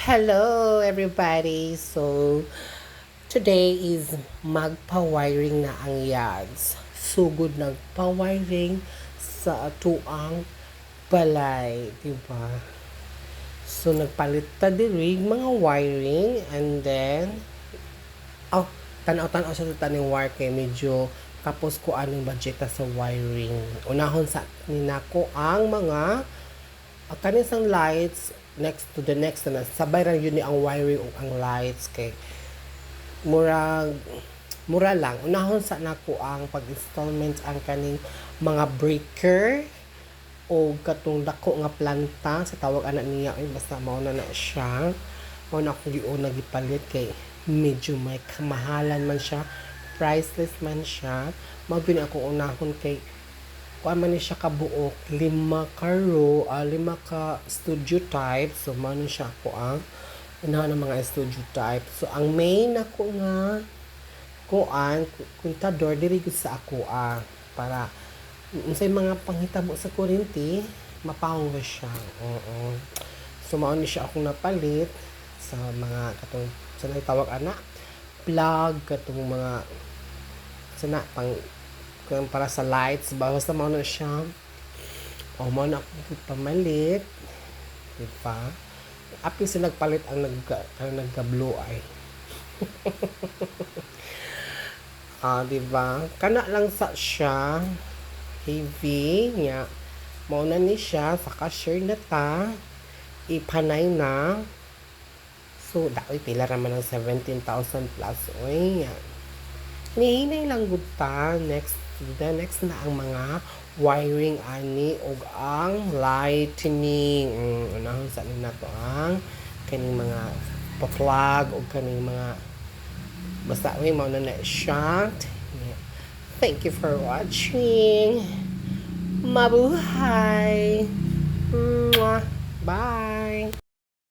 Hello everybody! So, today is magpa-wiring na ang yads. Sugod nagpa-wiring sa atuang balay, diba? So, nagpalit ta diri mga wiring and then tanaw-tanaw sa taning wire kay medyo tapos ko anong budget sa wiring. Unahon sa ninako ang mga kanisang lights next to the next na sabay ra yun ni ang wiring ug ang lights kay mura lang unahon sa nako ang pag-installment ang kaning mga breaker o katong dako nga planta sa tawag ana niya ay basta mao na siya mao na ko giun nagipalit kay medyo may kamahalan man siya, priceless man siya. Mao gyud ako unahon kay kuan man ni siya kabuok, 5 ka studio type. So man siya ako ang unahan ng mga studio type. So ang main ako nga kuan kontador diri gud sa ako para unsay mga panghitabo sa kuryente mapawong siya. Oo. So mao ni siya akong napalit sa mga katong sa tawag ana plug katong mga sana pang para sa lights basta mao na siya o mao na ako pamalit, diba? Api sila nagpalit ang nagka-blue eye. Diba? Kana lang sa siya heavy nya mao na ni siya saka sure na ta ipanay na. So daoy pila ra man ang 17,000 plus oy yan. Nihinay lang gud ta the next na ang mga wiring ani ug ang lightning. Unahon sa nina to ang kaning mga pa-plug ug kaning mga basta may mao na siya. Thank you for watching. Mabuhay. Bye.